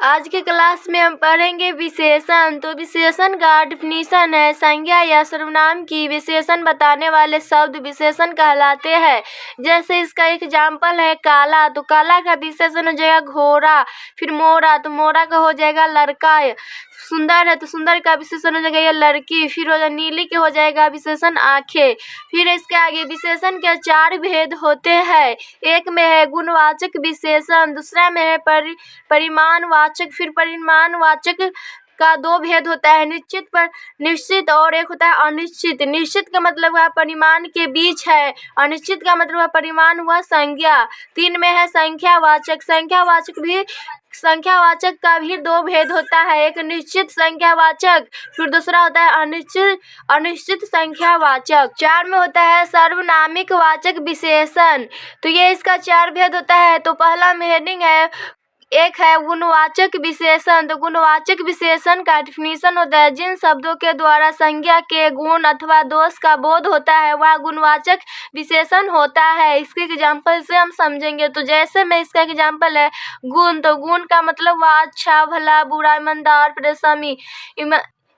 आज के क्लास में हम पढ़ेंगे विशेषण। तो विशेषण का डिफिनीशन है संज्ञा या सर्वनाम की विशेषण बताने वाले शब्द विशेषण कहलाते हैं। जैसे इसका एग्जाम्पल है काला, तो काला का विशेषण हो जाएगा घोड़ा। फिर मोरा, तो मोरा का हो जाएगा लड़का। सुंदर है तो सुंदर का विशेषण हो जाएगा या लड़की। फिर हो जाएगा नीली के हो जाएगा विशेषण आंखें। फिर इसके आगे विशेषण के 4 भेद होते हैं। एक में है गुणवाचक विशेषण, दूसरा में है परिमाणवाचक। फिर परिमाणवाचक का 2 भेद होता है, निश्चित और एक होता है अनिश्चित। निश्चित का मतलब हुआ परिमाण के बीच है, अनिश्चित का मतलब हुआ परिमाण हुआ संज्ञा। 3 में है संख्यावाचक। संख्यावाचक का भी 2 भेद होता है, एक निश्चित संख्यावाचक, फिर दूसरा होता है अनिश्चित संख्यावाचक। 4 में होता है सार्वनामिक वाचक विशेषण। तो ये इसका 4 भेद होता है। तो पहला में हेडिंग है, एक है गुणवाचक विशेषण। तो गुणवाचक विशेषण का डिफिनीशन होता है जिन शब्दों के द्वारा संज्ञा के गुण अथवा दोष का बोध होता है वह गुणवाचक विशेषण होता है। इसके एग्जाम्पल से हम समझेंगे। तो जैसे में इसका एग्जाम्पल है गुण, तो गुण का मतलब वह अच्छा, भला, बुरा, ईमानदार, परिश्रमी,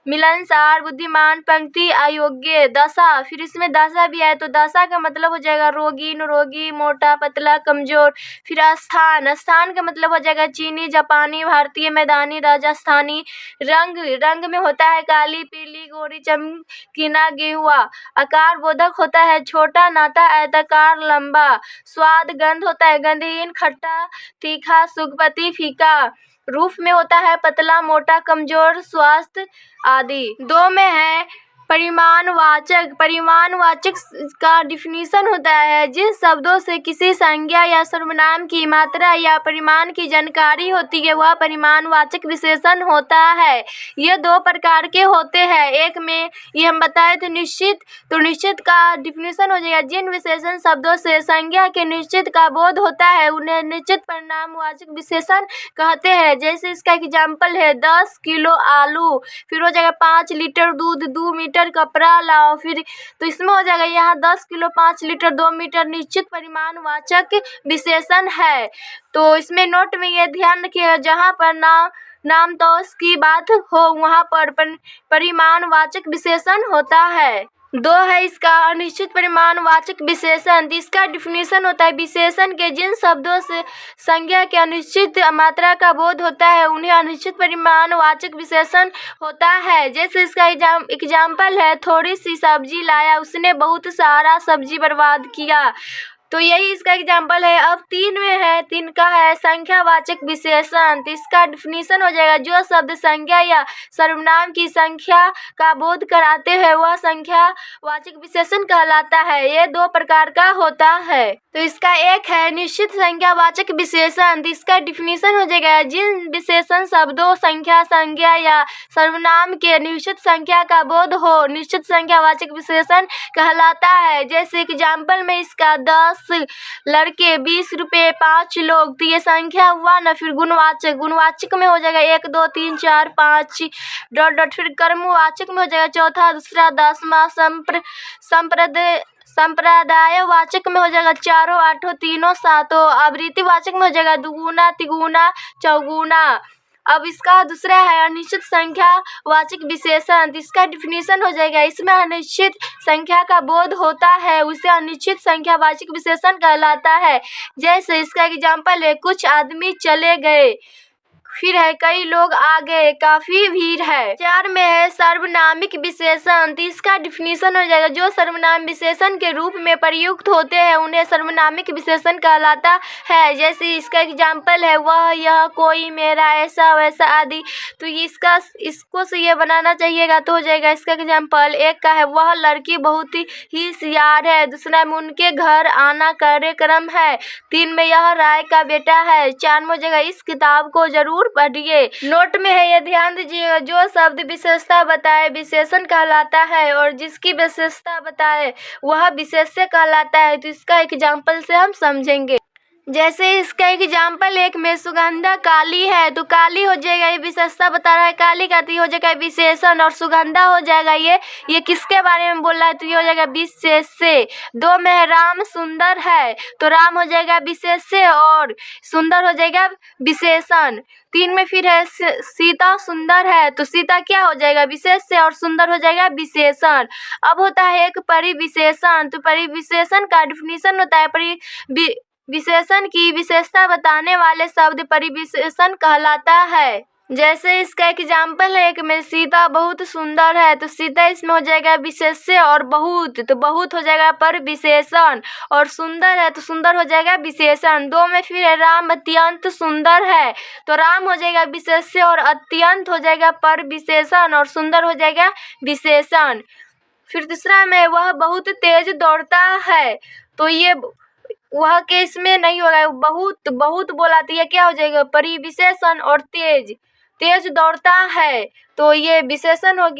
मिलनसार, बुद्धिमान, पंक्ति, अयोग्य। दशा, फिर इसमें दशा भी है, तो दशा का मतलब हो जाएगा रोगी, निरोगी, मोटा, पतला, कमजोर। फिर स्थान का मतलब हो जाएगा चीनी, जापानी, भारतीय, मैदानी, राजस्थानी। रंग में होता है काली, पीली, गोरी, चमकीला, गेहुआ। आकार बोधक होता है छोटा, नाटा, आयताकार, लंबा। स्वाद, गंध होता है गंधहीन, खट्टा, तीखा, सुगपति, फीका। रूप में होता है पतला, मोटा, कमजोर, स्वस्थ आदि। 2 में है परिमाणवाचक। परिमाणवाचक का डिफिनीशन होता है जिन शब्दों से किसी संज्ञा या सर्वनाम की मात्रा या परिमाण की जानकारी होती है वह परिमाणवाचक विशेषण होता है। ये 2 प्रकार के होते हैं। एक में ये हम बताए थे निश्चित, तो निश्चित का डिफिनीशन हो जाएगा जिन विशेषण शब्दों से संज्ञा के निश्चित का बोध होता है उन्हें निश्चित परिमाणवाचक विशेषण कहते हैं। जैसे इसका एग्जाम्पल है 10 किलो आलू, फिर हो जाएगा 5 लीटर दूध, 2 मीटर कपड़ा लाओ। फिर तो इसमें हो जाएगा यहाँ 10 किलो, 5 लीटर, 2 मीटर निश्चित परिमाणवाचक विशेषण है। तो इसमें नोट में ये ध्यान रखिएगा जहाँ पर नाम दोष की बात हो वहाँ पर परिमाणवाचक विशेषण होता है। 2 है इसका अनिश्चित परिमाणवाचक विशेषण। इसका डिफिनीशन होता है विशेषण के जिन शब्दों से संज्ञा के अनिश्चित मात्रा का बोध होता है उन्हें अनिश्चित परिमाणवाचक विशेषण होता है। जैसे इसका एग्जाम्पल है थोड़ी सी सब्जी लाया, उसने बहुत सारा सब्जी बर्बाद किया। तो यही इसका एग्जाम्पल है। अब 3 में है, 3 का है संख्यावाचक विशेषण। तो इसका डिफिनीशन हो जाएगा जो शब्द संज्ञा या सर्वनाम की संख्या का बोध कराते हैं वह संख्यावाचक विशेषण कहलाता है। ये 2 प्रकार का होता है। तो इसका एक है निश्चित संख्यावाचक विशेषण। इसका डिफिनीशन हो जाएगा जिन विशेषण शब्दों संज्ञा या सर्वनाम के निश्चित संख्या का बोध हो निश्चित संख्यावाचक विशेषण कहलाता है। जैसे एग्जाम्पल में इसका 10 लड़के, 20 रुपए, 5 लोग। तो ये संख्या हुआ ना। फिर गुणवाचक में हो जाएगा 1, 2, 3, 4, 5 ... फिर कर्मवाचक में हो जाएगा चौथा, दूसरा, 10वां। संप्रदायवाचक में हो जाएगा 4, 8, 3, 7। आवृत्तिवाचक में हो जाएगा दुगुना, तिगुना, चौगुना। अब इसका दूसरा है अनिश्चित संख्यावाचक विशेषण। इसका डिफिनीशन हो जाएगा इसमें अनिश्चित संख्या का बोध होता है उसे अनिश्चित संख्यावाचक विशेषण कहलाता है। जैसे इसका एग्जाम्पल है कुछ आदमी चले गए, फिर है कई लोग आ गए, काफी भीड़ है। 4 में है सार्वनामिक विशेषण। तो इसका डिफिनीशन हो जाएगा जो सर्वनाम विशेषण के रूप में प्रयुक्त होते हैं उन्हें सार्वनामिक विशेषण कहलाता है। जैसे इसका एग्जाम्पल है वह, यह, कोई, मेरा, ऐसा, वैसा आदि। तो इसको से ये बनाना चाहिएगा तो हो जाएगा इसका एग्जाम्पल। एक का है वह लड़की बहुत ही सियार है, दूसरा में उनके घर आना कार्यक्रम है, 3 में यह राय का बेटा है, 4 में हो जाएगा इस किताब को जरूर पढ़िए। नोट में है ये ध्यान दीजिएगा जो शब्द विशेषता बताए विशेषण कहलाता है और जिसकी विशेषता बताए वह विशेष्य कहलाता है। तो इसका एग्जाम्पल से हम समझेंगे। जैसे इसका एग्जाम्पल एक में सुगंधा काली है तो काली हो जाएगा, ये विशेषता बता रहा है काली का, तो ये हो जाएगा विशेषण। और सुगंधा हो जाएगा ये किसके बारे में बोल रहा है, तो ये हो जाएगा विशेष्य। 2 में है राम सुंदर है तो राम हो जाएगा विशेष्य और सुंदर हो जाएगा विशेषण। 3 में फिर है सीता सुंदर है तो सीता क्या हो जाएगा विशेष्य और सुंदर हो जाएगा विशेषण। अब होता है एक परिविशेषण, तो परिविशेषण का डिफिनीशन होता है विशेषण की विशेषता बताने वाले शब्द परिविशेषण कहलाता है। जैसे इसका एग्जाम्पल है एक में सीता बहुत सुंदर है तो सीता इसमें हो जाएगा विशेष्य और बहुत, तो बहुत हो जाएगा परिविशेषण। और सुंदर है तो सुंदर हो जाएगा विशेषण। 2 में फिर है राम अत्यंत सुंदर है तो राम हो जाएगा विशेष्य और अत्यंत हो जाएगा परिविशेषण और सुंदर हो जाएगा विशेषण। फिर तीसरा में वह बहुत तेज दौड़ता है तो ये वह केस में नहीं होगा, बहुत बहुत बोला तो ये क्या हो जाएगा परिविशेषण। और तेज तेज दौड़ता है तो ये विशेषण होगी।